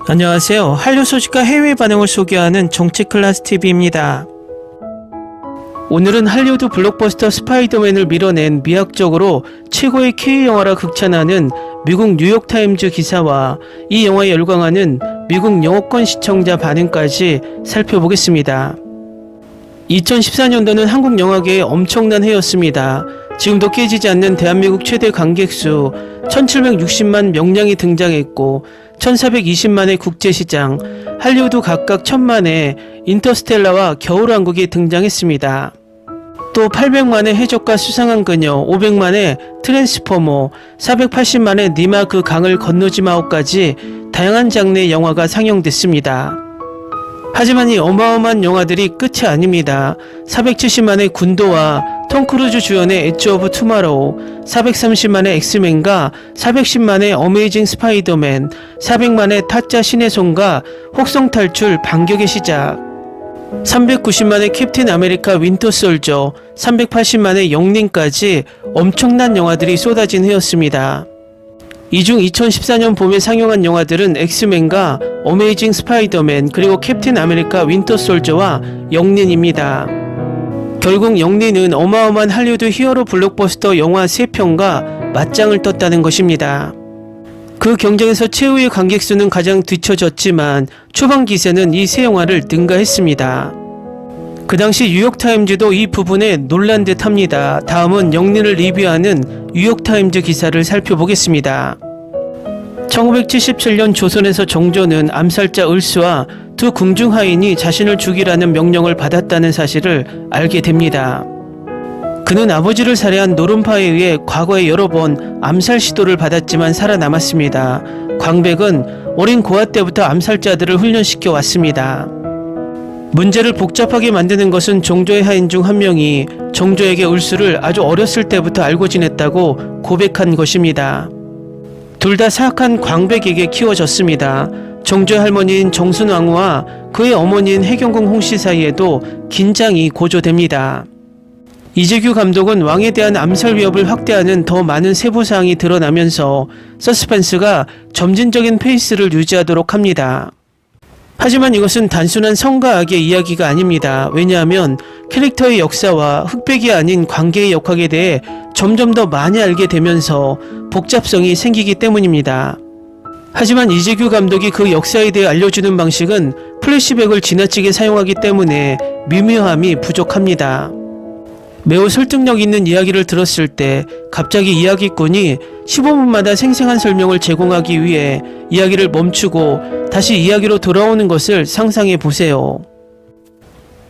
안녕하세요. 한류 소식과 해외 반응을 소개하는 정치클래스TV입니다. 오늘은 할리우드 블록버스터 스파이더맨을 밀어낸 미학적으로 최고의 K영화라 극찬하는 미국 뉴욕타임즈 기사와 이 영화에 열광하는 미국 영어권 시청자 반응까지 살펴보겠습니다. 2014년도는 한국 영화계의 엄청난 해였습니다. 지금도 깨지지 않는 대한민국 최대 관객수 1760만 명량이 등장했고 1420만의 국제시장, 할리우드 각각 1000만의 인터스텔라와 겨울왕국이 등장했습니다. 또 800만의 해적과 수상한 그녀, 500만의 트랜스포머, 480만의 니마 그 강을 건너지 마오까지 다양한 장르의 영화가 상영됐습니다. 하지만 이 어마어마한 영화들이 끝이 아닙니다. 470만의 군도와 톰 크루즈 주연의 엣지 오브 투마로우, 430만의 엑스맨과 410만의 어메이징 스파이더맨, 400만의 타짜 신의 손과 혹성 탈출 반격의 시작, 390만의 캡틴 아메리카 윈터 솔저, 380만의 영린까지 엄청난 영화들이 쏟아진 해였습니다. 이 중 2014년 봄에 상영한 영화들은 엑스맨과 어메이징 스파이더맨 그리고 캡틴 아메리카 윈터 솔저와 영린입니다. 결국 영린은 어마어마한 할리우드 히어로 블록버스터 영화 3편과 맞짱을 떴다는 것입니다. 그 경쟁에서 최후의 관객수는 가장 뒤처졌지만 초반 기세는 이 세 영화를 능가했습니다. 그 당시 뉴욕타임즈도 이 부분에 놀란 듯 합니다. 다음은 영린을 리뷰하는 뉴욕타임즈 기사를 살펴보겠습니다. 1977년 조선에서 정조는 암살자 을수와 두 궁중하인이 자신을 죽이라는 명령을 받았다는 사실을 알게 됩니다. 그는 아버지를 살해한 노름파에 의해 과거에 여러 번 암살 시도를 받았지만 살아남았습니다. 광백은 어린 고아 때부터 암살자들을 훈련시켜 왔습니다. 문제를 복잡하게 만드는 것은 정조의 하인 중 한 명이 정조에게 을수를 아주 어렸을 때부터 알고 지냈다고 고백한 것입니다. 둘 다 사악한 광백에게 키워졌습니다. 정조의 할머니인 정순왕후와 그의 어머니인 해경궁 홍씨 사이에도 긴장이 고조됩니다. 이재규 감독은 왕에 대한 암살 위협을 확대하는 더 많은 세부사항이 드러나면서 서스펜스가 점진적인 페이스를 유지하도록 합니다. 하지만 이것은 단순한 성과 악의 이야기가 아닙니다. 왜냐하면 캐릭터의 역사와 흑백이 아닌 관계의 역학에 대해 점점 더 많이 알게 되면서 복잡성이 생기기 때문입니다. 하지만 이재규 감독이 그 역사에 대해 알려주는 방식은 플래시백을 지나치게 사용하기 때문에 미묘함이 부족합니다. 매우 설득력 있는 이야기를 들었을 때 갑자기 이야기꾼이 15분마다 생생한 설명을 제공하기 위해 이야기를 멈추고 다시 이야기로 돌아오는 것을 상상해 보세요.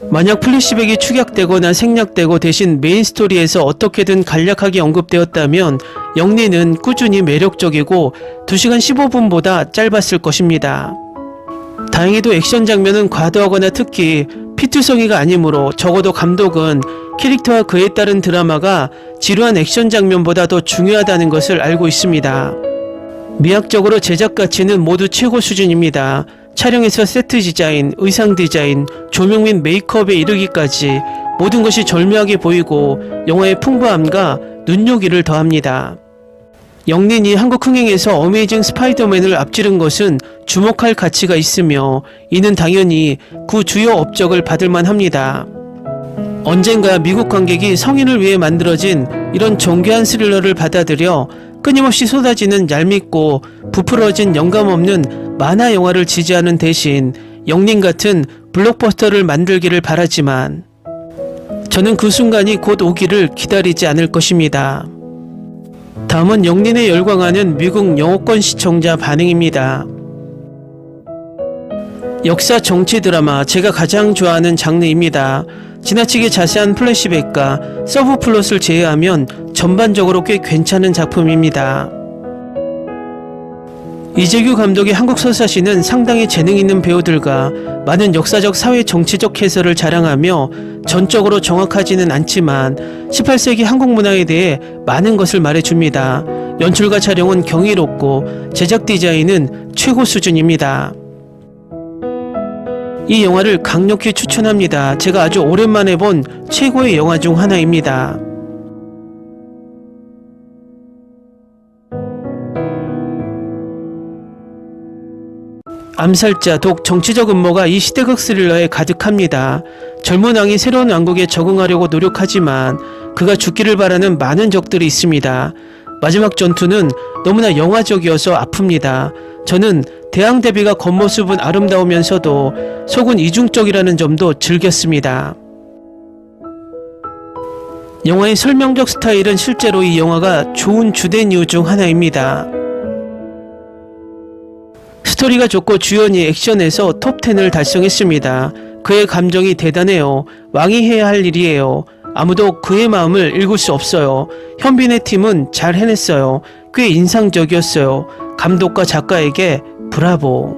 만약 플래시백이 축약되거나 생략되고 대신 메인 스토리에서 어떻게든 간략하게 언급되었다면 영린은 꾸준히 매력적이고 2시간 15분보다 짧았을 것입니다. 다행히도 액션 장면은 과도하거나 특히 피투성이가 아니므로 적어도 감독은 캐릭터와 그에 따른 드라마가 지루한 액션 장면보다 더 중요하다는 것을 알고 있습니다. 미학적으로 제작 가치는 모두 최고 수준입니다. 촬영에서 세트 디자인, 의상 디자인, 조명 및 메이크업에 이르기까지 모든 것이 절묘하게 보이고 영화의 풍부함과 눈요기를 더합니다. 영린이 한국 흥행에서 어메이징 스파이더맨을 앞지른 것은 주목할 가치가 있으며 이는 당연히 그 주요 업적을 받을만 합니다. 언젠가 미국 관객이 성인을 위해 만들어진 이런 정교한 스릴러를 받아들여 끊임없이 쏟아지는 얄밉고 부풀어진 영감 없는 만화 영화를 지지하는 대신 영린 같은 블록버스터를 만들기를 바라지만 저는 그 순간이 곧 오기를 기다리지 않을 것입니다. 다음은 영린에 열광하는 미국 영어권 시청자 반응입니다. 역사 정치 드라마 제가 가장 좋아하는 장르입니다. 지나치게 자세한 플래시백과 서브 플롯을 제외하면 전반적으로 꽤 괜찮은 작품입니다. 이재규 감독의 한국 서사시는 상당히 재능 있는 배우들과 많은 역사적 사회 정치적 해설을 자랑하며 전적으로 정확하지는 않지만 18세기 한국 문화에 대해 많은 것을 말해줍니다. 연출과 촬영은 경이롭고 제작 디자인은 최고 수준입니다. 이 영화를 강력히 추천합니다. 제가 아주 오랜만에 본 최고의 영화 중 하나입니다. 암살자, 독, 정치적 음모가 이 시대극 스릴러에 가득합니다. 젊은 왕이 새로운 왕국에 적응하려고 노력하지만 그가 죽기를 바라는 많은 적들이 있습니다. 마지막 전투는 너무나 영화적이어서 아픕니다. 저는 대항 대비가 겉모습은 아름다우면서도 속은 이중적이라는 점도 즐겼습니다. 영화의 설명적 스타일은 실제로 이 영화가 좋은 주된 이유 중 하나입니다. 스토리가 좋고 주연이 액션에서 톱10을 달성했습니다. 그의 감정이 대단해요. 왕이 해야 할 일이에요. 아무도 그의 마음을 읽을 수 없어요. 현빈의 팀은 잘 해냈어요. 꽤 인상적이었어요. 감독과 작가에게 브라보.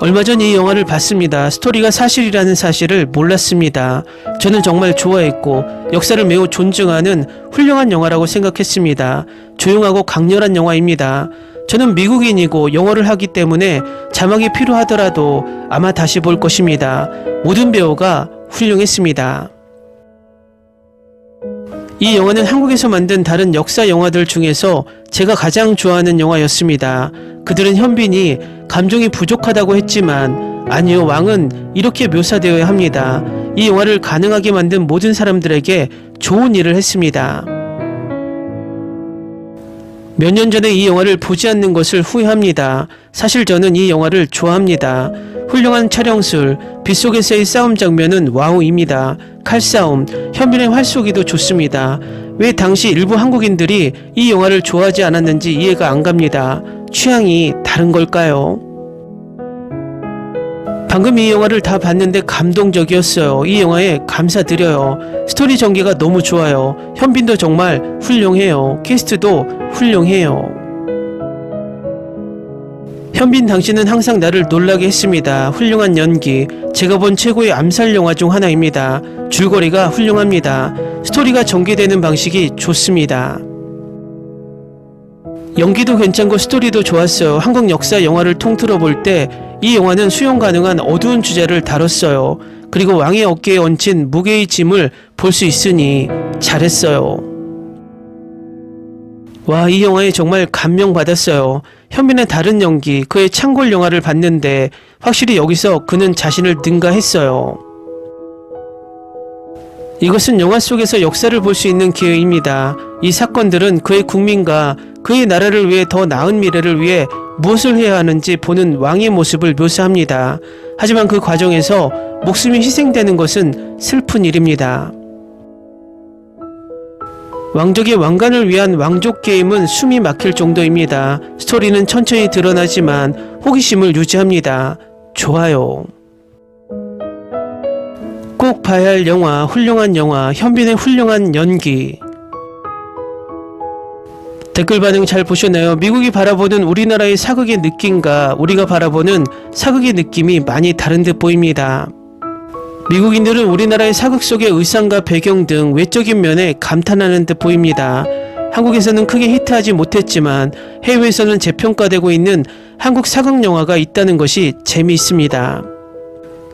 얼마 전 이 영화를 봤습니다. 스토리가 사실이라는 사실을 몰랐습니다. 저는 정말 좋아했고 역사를 매우 존중하는 훌륭한 영화라고 생각했습니다. 조용하고 강렬한 영화입니다. 저는 미국인이고 영어를 하기 때문에 자막이 필요하더라도 아마 다시 볼 것입니다. 모든 배우가 훌륭했습니다. 이 영화는 한국에서 만든 다른 역사 영화들 중에서 제가 가장 좋아하는 영화였습니다. 그들은 현빈이 감정이 부족하다고 했지만 아니요, 왕은 이렇게 묘사되어야 합니다. 이 영화를 가능하게 만든 모든 사람들에게 좋은 일을 했습니다. 몇 년 전에 이 영화를 보지 않는 것을 후회합니다. 사실 저는 이 영화를 좋아합니다. 훌륭한 촬영술, 빗속에서의 싸움 장면은 와우입니다. 칼싸움, 현빈의 활쏘기도 좋습니다. 왜 당시 일부 한국인들이 이 영화를 좋아하지 않았는지 이해가 안 갑니다. 취향이 다른 걸까요? 방금 이 영화를 다 봤는데 감동적이었어요. 이 영화에 감사드려요. 스토리 전개가 너무 좋아요. 현빈도 정말 훌륭해요. 캐스트도 훌륭해요. 현빈 당신은 항상 나를 놀라게 했습니다. 훌륭한 연기, 제가 본 최고의 암살 영화 중 하나입니다. 줄거리가 훌륭합니다. 스토리가 전개되는 방식이 좋습니다. 연기도 괜찮고 스토리도 좋았어요. 한국 역사 영화를 통틀어 볼 때 이 영화는 수용 가능한 어두운 주제를 다뤘어요. 그리고 왕의 어깨에 얹힌 무게의 짐을 볼 수 있으니 잘했어요. 와, 이 영화에 정말 감명받았어요. 현빈의 다른 연기, 그의 창골 영화를 봤는데 확실히 여기서 그는 자신을 능가했어요. 이것은 영화 속에서 역사를 볼 수 있는 기회입니다. 이 사건들은 그의 국민과 그의 나라를 위해 더 나은 미래를 위해 무엇을 해야 하는지 보는 왕의 모습을 묘사합니다. 하지만 그 과정에서 목숨이 희생되는 것은 슬픈 일입니다. 왕족의 왕관을 위한 왕족 게임은 숨이 막힐 정도입니다. 스토리는 천천히 드러나지만 호기심을 유지합니다. 좋아요. 꼭 봐야 할 영화, 훌륭한 영화, 현빈의 훌륭한 연기. 댓글 반응 잘 보셨나요? 미국이 바라보는 우리나라의 사극의 느낌과 우리가 바라보는 사극의 느낌이 많이 다른 듯 보입니다. 미국인들은 우리나라의 사극 속의 의상과 배경 등 외적인 면에 감탄하는 듯 보입니다. 한국에서는 크게 히트하지 못했지만 해외에서는 재평가되고 있는 한국 사극 영화가 있다는 것이 재미있습니다.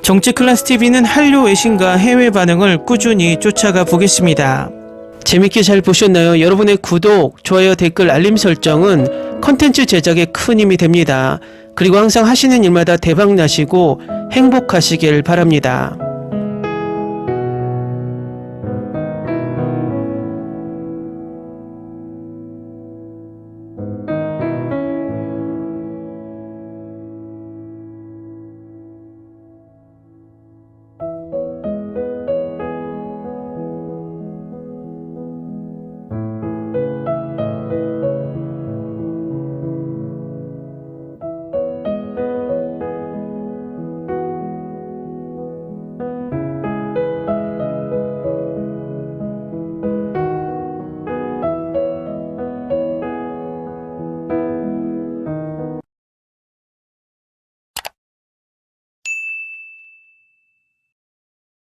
정치클래스TV는 한류 외신과 해외 반응을 꾸준히 쫓아가 보겠습니다. 재밌게 잘 보셨나요? 여러분의 구독, 좋아요, 댓글, 알림 설정은 컨텐츠 제작에 큰 힘이 됩니다. 그리고 항상 하시는 일마다 대박 나시고 행복하시길 바랍니다.